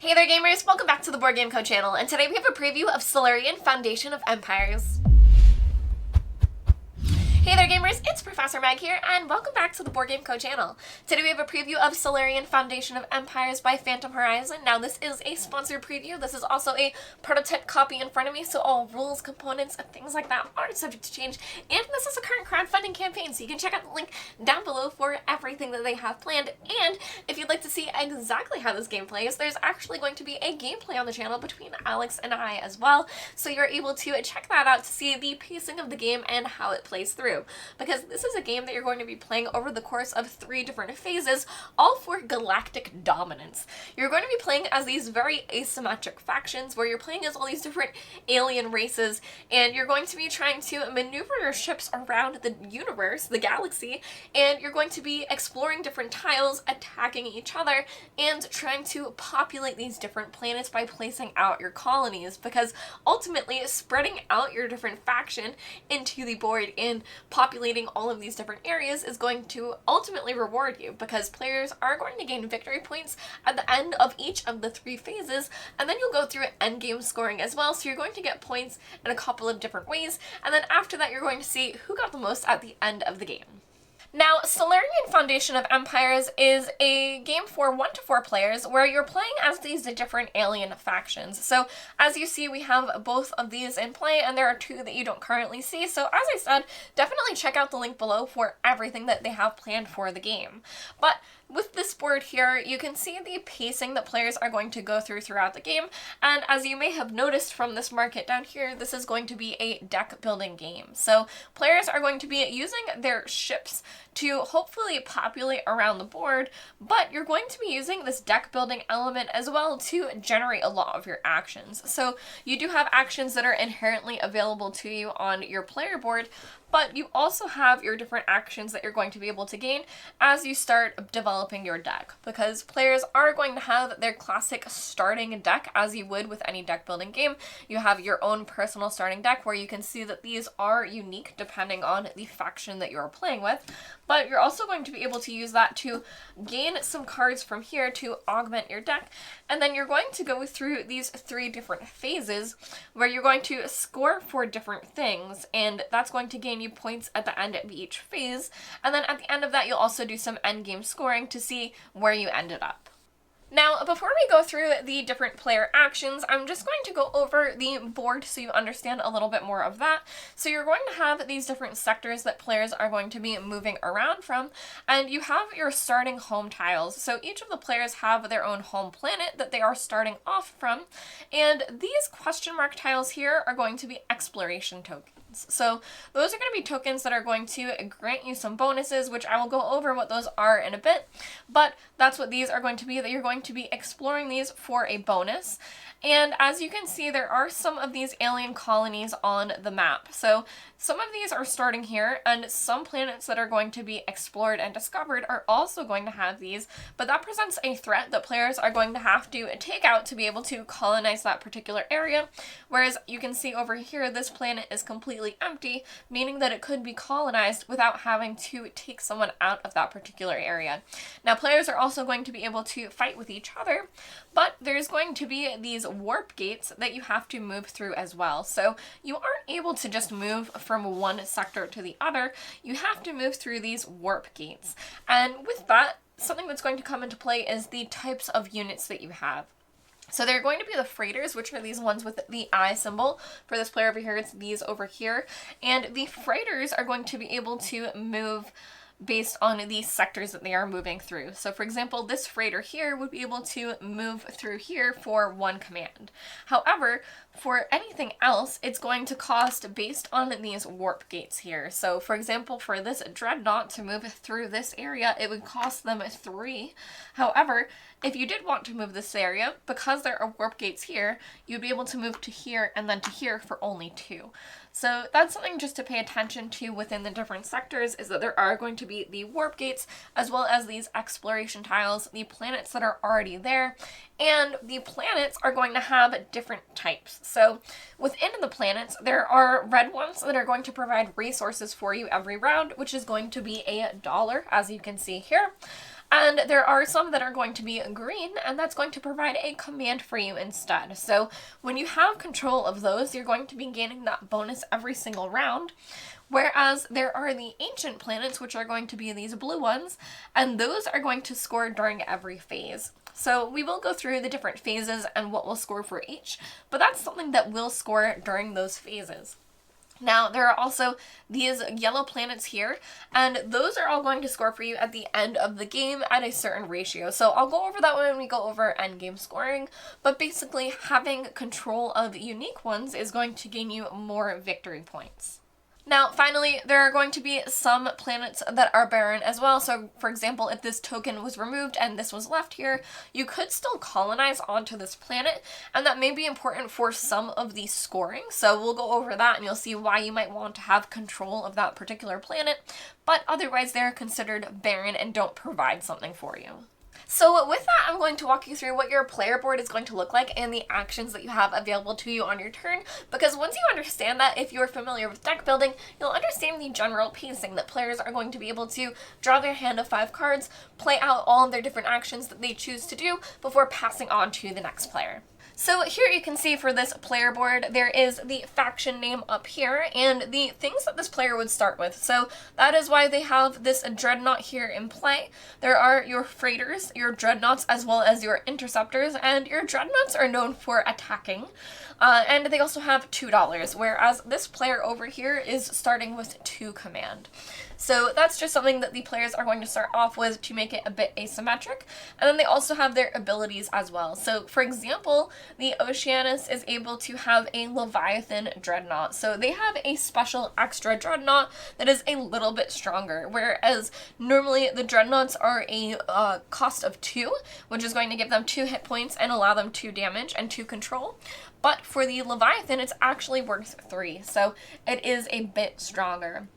Hey there gamers, welcome back to the Board Game Co channel, and today we have a preview of Solarion Foundation of Empires. Hey there gamers, it's Professor Meg here, and welcome back to the Board Game Co channel. Today we have a preview of Solarion Foundation of Empires by Phantom Horizon. Now this is a sponsored preview. This is also a prototype copy in front of me, so all rules, components, and things like that are subject to change. And this is a current crowdfunding campaign, so you can check out the link down below for everything that they have planned. And if you'd like to see exactly how this game plays, there's actually going to be a gameplay on the channel between Alex and I as well, so you're able to check that out to see the pacing of the game and how it plays through. Because this is a game that you're going to be playing over the course of 3 different phases, all for galactic dominance. You're going to be playing as these very asymmetric factions where you're playing as all these different alien races, and you're going to be trying to maneuver your ships around the universe, the galaxy, and you're going to be exploring different tiles, attacking each other, and trying to populate these different planets by placing out your colonies, because ultimately spreading out your different faction into the board and populating all of these different areas is going to ultimately reward you, because players are going to gain victory points at the end of each of the 3 phases, and then you'll go through endgame scoring as well, so you're going to get points in a couple of different ways, and then after that you're going to see who got the most at the end of the game. Now, Solarion Foundation of Empires is a game for 1 to 4 players where you're playing as these different alien factions. So, as you see, we have both of these in play, and there are 2 that you don't currently see. So, as I said, definitely check out the link below for everything that they have planned for the game. But with this board here, you can see the pacing that players are going to go through throughout the game, and as you may have noticed from this market down here, this is going to be a deck building game. So players are going to be using their ships to hopefully populate around the board, but you're going to be using this deck building element as well to generate a lot of your actions. So you do have actions that are inherently available to you on your player board, but you also have your different actions that you're going to be able to gain as you start developing your deck, because players are going to have their classic starting deck as you would with any deck building game. You have your own personal starting deck where you can see that these are unique depending on the faction that you're playing with, but you're also going to be able to use that to gain some cards from here to augment your deck, and then you're going to go through these 3 different phases where you're going to score for different things, and that's going to gain you points at the end of each phase, and then at the end of that you'll also do some endgame scoring to see where you ended up. Now, before we go through the different player actions, I'm just going to go over the board so you understand a little bit more of that. So you're going to have these different sectors that players are going to be moving around from, and you have your starting home tiles. So each of the players have their own home planet that they are starting off from, and these question mark tiles here are going to be exploration tokens. So those are going to be tokens that are going to grant you some bonuses, which I will go over what those are in a bit, but that's what these are going to be, that you're going to be exploring these for a bonus. And as you can see, there are some of these alien colonies on the map. So some of these are starting here, and some planets that are going to be explored and discovered are also going to have these, but that presents a threat that players are going to have to take out to be able to colonize that particular area. Whereas you can see over here, this planet is completely empty, meaning that it could be colonized without having to take someone out of that particular area. Now, players are also going to be able to fight with each other, but there's going to be these warp gates that you have to move through as well. So you aren't able to just move from one sector to the other. You have to move through these warp gates. And with that, something that's going to come into play is the types of units that you have. So they're going to be the freighters, which are these ones with the eye symbol. For this player over here, it's these over here. And the freighters are going to be able to move based on the sectors that they are moving through. So for example, this freighter here would be able to move through here for 1 command. However, for anything else, it's going to cost based on these warp gates here. So for example, for this dreadnought to move through this area, it would cost them 3. However, if you did want to move this area, because there are warp gates here, you'd be able to move to here and then to here for only 2. So that's something just to pay attention to within the different sectors, is that there are going to be the warp gates, as well as these exploration tiles, the planets that are already there, and the planets are going to have different types. So within the planets, there are red ones that are going to provide resources for you every round, which is going to be $1, as you can see here. And there are some that are going to be green, and that's going to provide a command for you instead. So when you have control of those, you're going to be gaining that bonus every single round. Whereas there are the ancient planets, which are going to be these blue ones, and those are going to score during every phase. So we will go through the different phases and what will score for each, but that's something that will score during those phases. Now, there are also these yellow planets here, and those are all going to score for you at the end of the game at a certain ratio. So I'll go over that when we go over endgame scoring, but basically having control of unique ones is going to gain you more victory points. Now, finally, there are going to be some planets that are barren as well. So, for example, if this token was removed and this was left here, you could still colonize onto this planet, and that may be important for some of the scoring. So we'll go over that and you'll see why you might want to have control of that particular planet, but otherwise they're considered barren and don't provide something for you. So with that, I'm going to walk you through what your player board is going to look like and the actions that you have available to you on your turn, because once you understand that, if you're familiar with deck building, you'll understand the general pacing that players are going to be able to draw their hand of 5 cards, play out all of their different actions that they choose to do before passing on to the next player. So here you can see for this player board, there is the faction name up here and the things that this player would start with. So that is why they have this dreadnought here in play. There are your freighters, your dreadnoughts, as well as your interceptors, and your dreadnoughts are known for attacking. And they also have $2, whereas this player over here is starting with 2 command. So that's just something that the players are going to start off with to make it a bit asymmetric. And then they also have their abilities as well. So for example, the Oceanus is able to have a Leviathan dreadnought. So they have a special extra dreadnought that is a little bit stronger, whereas normally the dreadnoughts are a cost of 2, which is going to give them 2 hit points and allow them 2 damage and 2 control. But for the Leviathan, it's actually worth 3, so it is a bit stronger.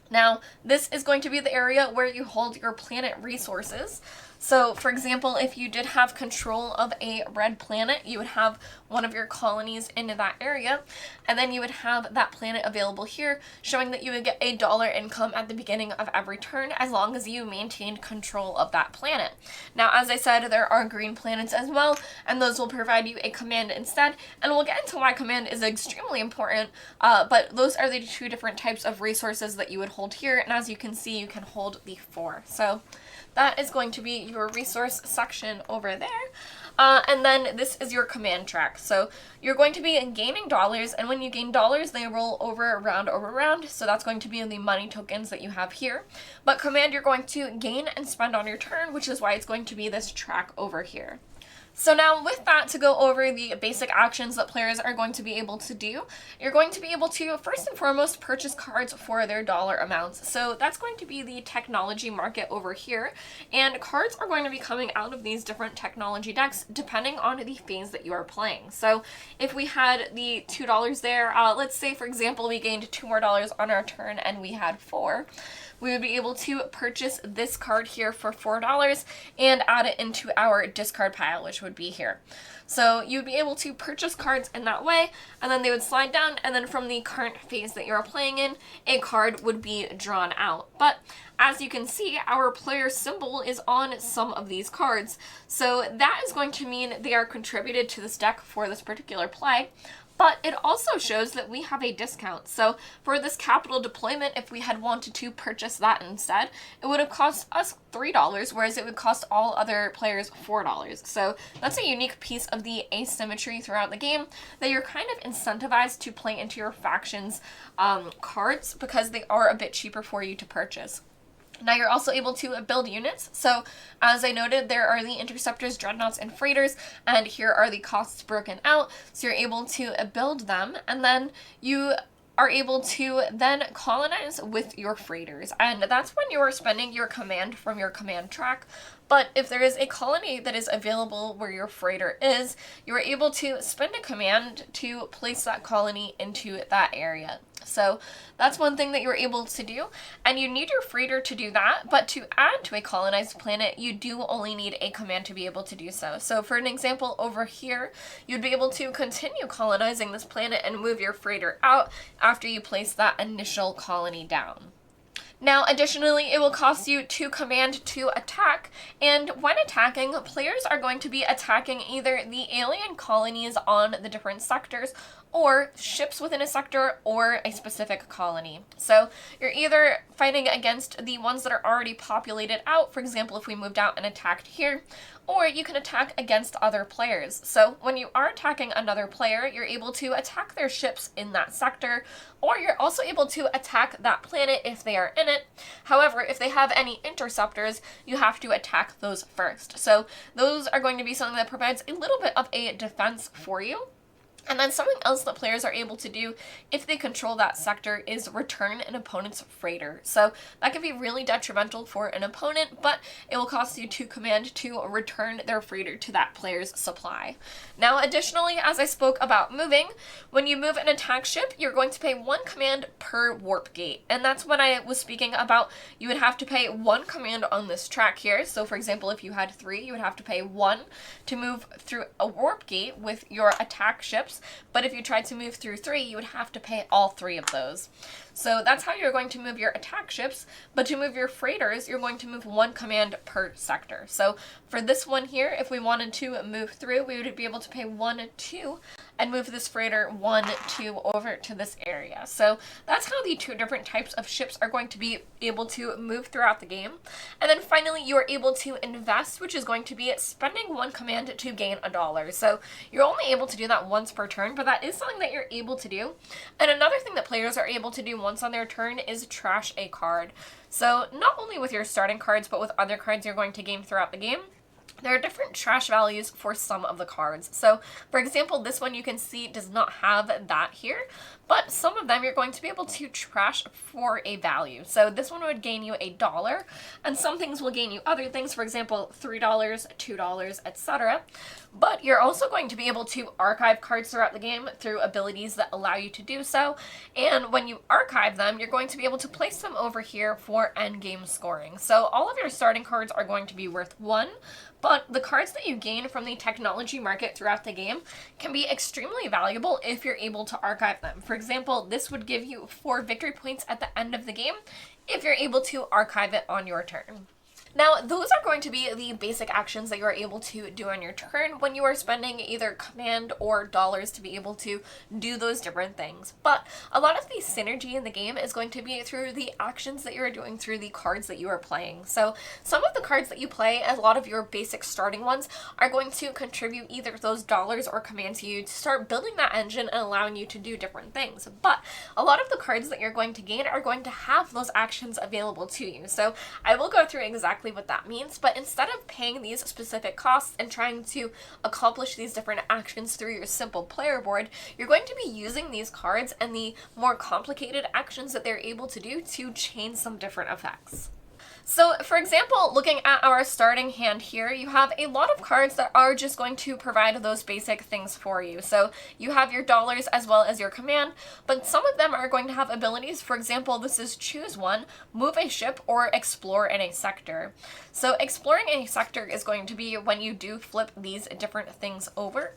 Now, this is going to be the area where you hold your planet resources. So, for example, if you did have control of a red planet, you would have one of your colonies into that area, and then you would have that planet available here, showing that you would get $1 income at the beginning of every turn, as long as you maintained control of that planet. Now, as I said, there are green planets as well, and those will provide you a command instead, and we'll get into why command is extremely important, but those are the 2 different types of resources that you would hold here, and as you can see, you can hold the 4. So that is going to be your resource section over there. And then this is your command track. So you're going to be gaining dollars, and when you gain dollars, they roll over round. So that's going to be the money tokens that you have here. But command you're going to gain and spend on your turn, which is why it's going to be this track over here. So now with that, to go over the basic actions that players are going to be able to do, you're going to be able to, first and foremost, purchase cards for their dollar amounts. So that's going to be the technology market over here, and cards are going to be coming out of these different technology decks depending on the phase that you are playing. So if we had the $2 there, let's say, for example, we gained $2 more on our turn and we had 4. We would be able to purchase this card here for $4 and add it into our discard pile, which would be here. So you'd be able to purchase cards in that way, and then they would slide down, and then from the current phase that you're playing in, a card would be drawn out. But as you can see, our player symbol is on some of these cards, so that is going to mean they are contributed to this deck for this particular play. But it also shows that we have a discount. So for this capital deployment, if we had wanted to purchase that instead, it would have cost us $3, whereas it would cost all other players $4. So that's a unique piece of the asymmetry throughout the game, that you're kind of incentivized to play into your faction's cards because they are a bit cheaper for you to purchase. Now you're also able to build units. So as I noted, there are the interceptors, dreadnoughts, and freighters, and here are the costs broken out. So you're able to build them, and then you are able to then colonize with your freighters. And that's when you're spending your command from your command track. But if there is a colony that is available where your freighter is, you're able to spend a command to place that colony into that area. So that's one thing that you're able to do, and you need your freighter to do that, but to add to a colonized planet, you do only need a command to be able to do so. So for an example over here, you'd be able to continue colonizing this planet and move your freighter out after you place that initial colony down. Now, additionally, it will cost you 2 command to attack, and when attacking, players are going to be attacking either the alien colonies on the different sectors, or ships within a sector, or a specific colony. So you're either fighting against the ones that are already populated out, for example, if we moved out and attacked here, or you can attack against other players. So when you are attacking another player, you're able to attack their ships in that sector, or you're also able to attack that planet if they are in it. However, if they have any interceptors, you have to attack those first. So those are going to be something that provides a little bit of a defense for you. And then something else that players are able to do if they control that sector is return an opponent's freighter. So that can be really detrimental for an opponent, but it will cost you 2 command to return their freighter to that player's supply. Now, additionally, as I spoke about moving, when you move an attack ship, you're going to pay 1 command per warp gate. And that's when I was speaking about you would have to pay 1 command on this track here. So for example, if you had 3, you would have to pay 1 to move through a warp gate with your attack ships. But if you tried to move through 3, you would have to pay all 3 of those. So that's how you're going to move your attack ships, but to move your freighters, you're going to move 1 command per sector. So for this one here, if we wanted to move through, we would be able to pay 1, 2, and move this freighter 1, 2 over to this area. So that's how the 2 different types of ships are going to be able to move throughout the game. And then finally, you are able to invest, which is going to be spending 1 command to gain $1. So you're only able to do that once per turn, but that is something that you're able to do. And another thing that players are able to do once on their turn is trash a card. So not only with your starting cards, but with other cards you're going to gain throughout the game, there are different trash values for some of the cards. So, for example, this one you can see does not have that here, but some of them you're going to be able to trash for a value. So this one would gain you $1, and some things will gain you other things, for example, $3, $2, etc. But you're also going to be able to archive cards throughout the game through abilities that allow you to do so, and when you archive them, you're going to be able to place them over here for endgame scoring. So all of your starting cards are going to be worth 1, but the cards that you gain from the technology market throughout the game can be extremely valuable if you're able to archive them. For example, this would give you 4 victory points at the end of the game if you're able to archive it on your turn. Now, those are going to be the basic actions that you are able to do on your turn when you are spending either command or dollars to be able to do those different things. But a lot of the synergy in the game is going to be through the actions that you are doing through the cards that you are playing. So some of the cards that you play, a lot of your basic starting ones, are going to contribute either those dollars or command to you to start building that engine and allowing you to do different things. But a lot of the cards that you're going to gain are going to have those actions available to you. So I will go through exactly what that means, but instead of paying these specific costs and trying to accomplish these different actions through your simple player board, you're going to be using these cards and the more complicated actions that they're able to do to chain some different effects. So, for example, looking at our starting hand here, you have a lot of cards that are just going to provide those basic things for you. So you have your dollars as well as your command, but some of them are going to have abilities. For example, this is choose one, move a ship, or explore in a sector. So exploring a sector is going to be when you do flip these different things over.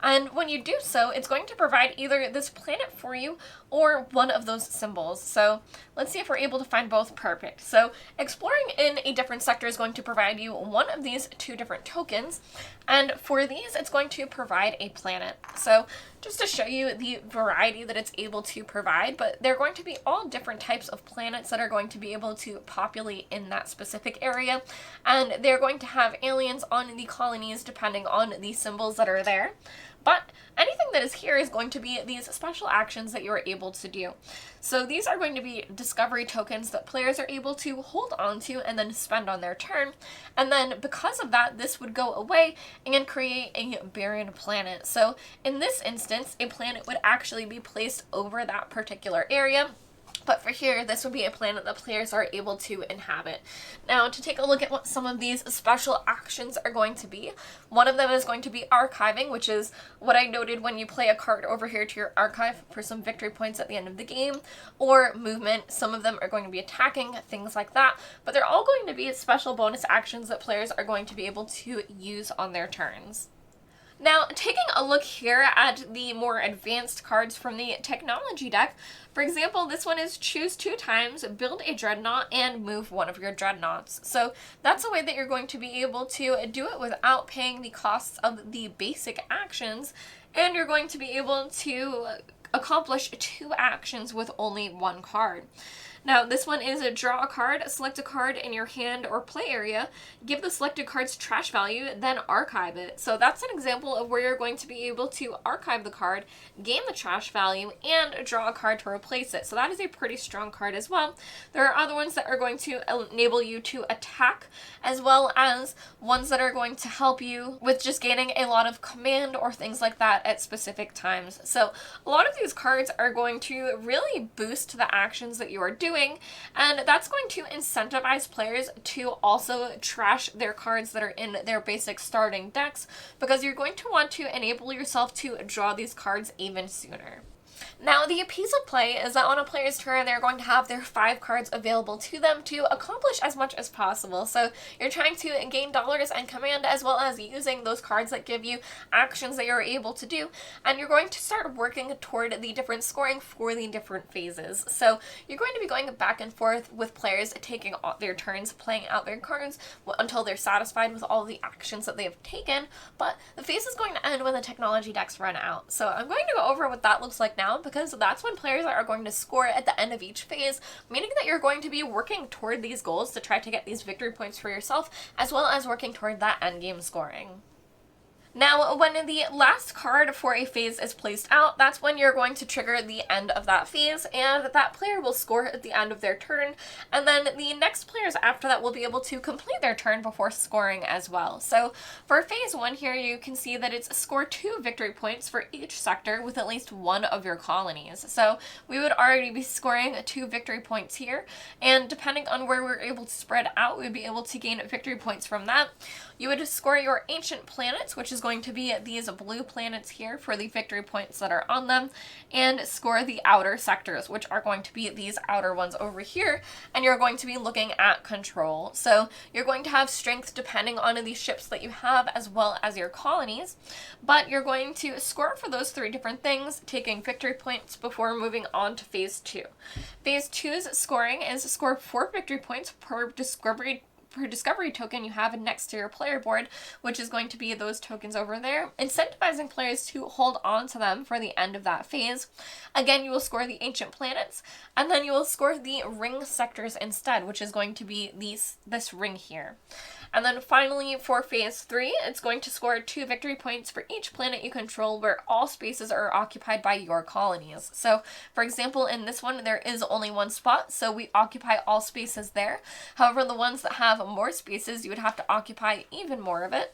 And when you do so, it's going to provide either this planet for you or one of those symbols. So let's see if we're able to find both. Perfect. So exploring in a different sector is going to provide you one of these 2 different tokens. And for these, it's going to provide a planet. So just to show you the variety that it's able to provide, but they're going to be all different types of planets that are going to be able to populate in that specific area. And they're going to have aliens on the colonies depending on the symbols that are there. But anything that is here is going to be these special actions that you are able to do. So these are going to be discovery tokens that players are able to hold on to and then spend on their turn. And then because of that, this would go away and create a barren planet. So in this instance, a planet would actually be placed over that particular area. But for here, this would be a planet that players are able to inhabit. Now, to take a look at what some of these special actions are going to be, one of them is going to be archiving, which is what I noted when you play a card over here to your archive for some victory points at the end of the game, or movement. Some of them are going to be attacking, things like that, but they're all going to be special bonus actions that players are going to be able to use on their turns. Now, taking a look here at the more advanced cards from the technology deck, for example, this one is choose 2 times, build a dreadnought, and move one of your dreadnoughts. So that's a way that you're going to be able to do it without paying the costs of the basic actions, and you're going to be able to accomplish 2 actions with only 1 card. Now, this one is draw a card, select a card in your hand or play area, give the selected card's trash value, then archive it. So that's an example of where you're going to be able to archive the card, gain the trash value, and draw a card to replace it. So that is a pretty strong card as well. There are other ones that are going to enable you to attack, as well as ones that are going to help you with just gaining a lot of command or things like that at specific times. So a lot of these cards are going to really boost the actions that you are doing, and that's going to incentivize players to also trash their cards that are in their basic starting decks, because you're going to want to enable yourself to draw these cards even sooner. Now, the piece of play is that on a player's turn, they're going to have their 5 cards available to them to accomplish as much as possible. So you're trying to gain dollars and command, as well as using those cards that give you actions that you're able to do. And you're going to start working toward the different scoring for the different phases. So you're going to be going back and forth with players taking their turns, playing out their cards until they're satisfied with all the actions that they have taken. But the phase is going to end when the technology decks run out. So I'm going to go over what that looks like now, because that's when players are going to score at the end of each phase, meaning that you're going to be working toward these goals to try to get these victory points for yourself, as well as working toward that endgame scoring. Now, when the last card for a phase is placed out, that's when you're going to trigger the end of that phase, and that player will score at the end of their turn, and then the next players after that will be able to complete their turn before scoring as well. So for phase 1 here, you can see that it's score 2 victory points for each sector with at least 1 of your colonies. So we would already be scoring 2 victory points here, and depending on where we're able to spread out, we'd be able to gain victory points from that. You would score your ancient planets, which is going to be these blue planets here for the victory points that are on them, and score the outer sectors, which are going to be these outer ones over here, and you're going to be looking at control. So you're going to have strength depending on the ships that you have, as well as your colonies, but you're going to score for those 3 different things, taking victory points before moving on to phase 2. Phase 2's scoring is score 4 victory points per discovery token you have next to your player board, which is going to be those tokens over there, incentivizing players to hold on to them for the end of that phase. Again, you will score the ancient planets, and then you will score the ring sectors instead, which is going to be this ring here. And then finally, for phase 3, it's going to score 2 victory points for each planet you control where all spaces are occupied by your colonies. So, for example, in this one, there is only 1 spot, so we occupy all spaces there. However, the ones that have more spaces, you would have to occupy even more of it.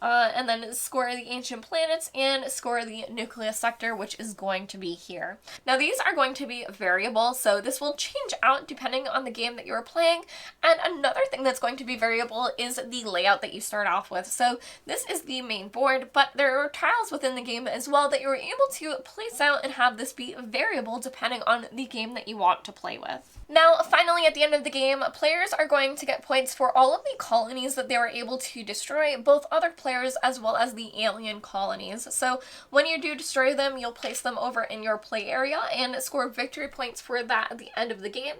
And then score the ancient planets and score the nucleus sector, which is going to be here. Now, these are going to be variable, so this will change out depending on the game that you're playing. And another thing that's going to be variable is the layout that you start off with. So this is the main board, but there are tiles within the game as well that you're able to place out and have this be variable depending on the game that you want to play with. Now, finally, at the end of the game, players are going to get points for all of the colonies that they were able to destroy, both other players as well as the alien colonies. So when you do destroy them, you'll place them over in your play area and score victory points for that at the end of the game.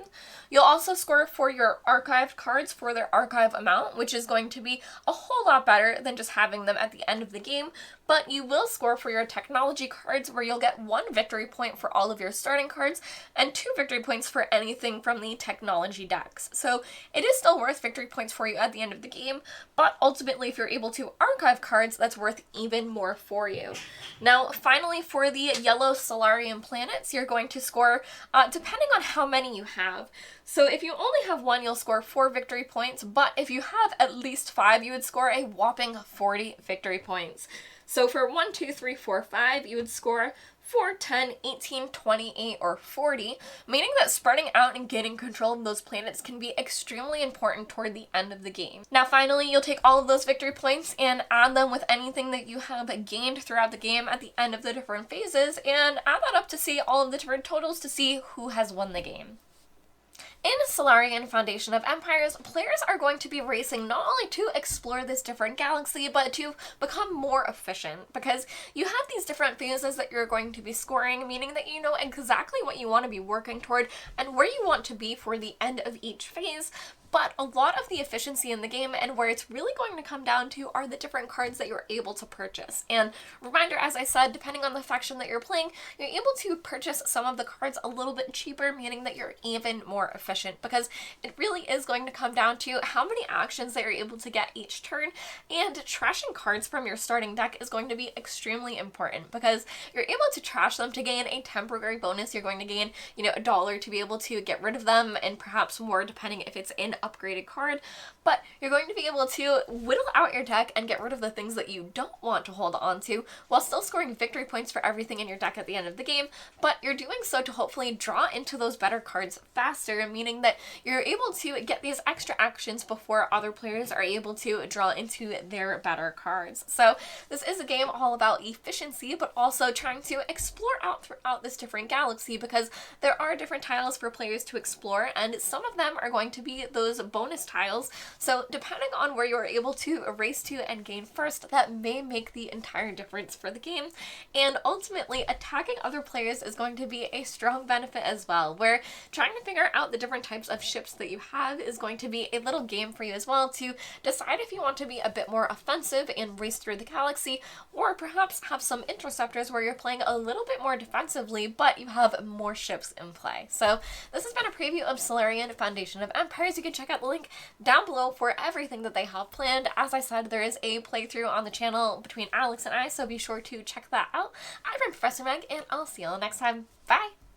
You'll also score for your archived cards for their archive amount, which is going to be a whole lot better than just having them at the end of the game, but you will score for your technology cards, where you'll get 1 victory point for all of your starting cards and 2 victory points for anything from the technology decks. So it is still worth victory points for you at the end of the game, but ultimately if you're able to archive cards, that's worth even more for you. Now, finally, for the yellow Solarion planets, you're going to score depending on how many you have. So if you only have 1, you'll score 4 victory points, but if you have at least 5, you would score a whopping 40 victory points. So for 1, 2, 3, 4, 5, you would score 4, 10, 18, 28, or 40, meaning that spreading out and getting control of those planets can be extremely important toward the end of the game. Now, finally, you'll take all of those victory points and add them with anything that you have gained throughout the game at the end of the different phases, and add that up to see all of the different totals to see who has won the game. In Solarion Foundation of Empires, players are going to be racing not only to explore this different galaxy, but to become more efficient, because you have these different phases that you're going to be scoring, meaning that you know exactly what you want to be working toward and where you want to be for the end of each phase. But a lot of the efficiency in the game and where it's really going to come down to are the different cards that you're able to purchase. And reminder, as I said, depending on the faction that you're playing, you're able to purchase some of the cards a little bit cheaper, meaning that you're even more efficient, because it really is going to come down to how many actions that you're able to get each turn. And trashing cards from your starting deck is going to be extremely important, because you're able to trash them to gain a temporary bonus. You're going to gain, $1 to be able to get rid of them, and perhaps more depending if it's in upgraded card, but you're going to be able to whittle out your deck and get rid of the things that you don't want to hold on to while still scoring victory points for everything in your deck at the end of the game. But you're doing so to hopefully draw into those better cards faster, meaning that you're able to get these extra actions before other players are able to draw into their better cards. So this is a game all about efficiency, but also trying to explore out throughout this different galaxy, because there are different tiles for players to explore, and some of them are going to be those bonus tiles. So depending on where you're able to race to and gain first, that may make the entire difference for the game. And ultimately, attacking other players is going to be a strong benefit as well, where trying to figure out the different types of ships that you have is going to be a little game for you as well, to decide if you want to be a bit more offensive and race through the galaxy, or perhaps have some interceptors where you're playing a little bit more defensively, but you have more ships in play. So this has been a preview of Solarion Foundation of Empires. You can check out the link down below for everything that they have planned. As I said, there is a playthrough on the channel between Alex and I, so be sure to check that out. I've been Professor Meg, and I'll see you all next time. Bye!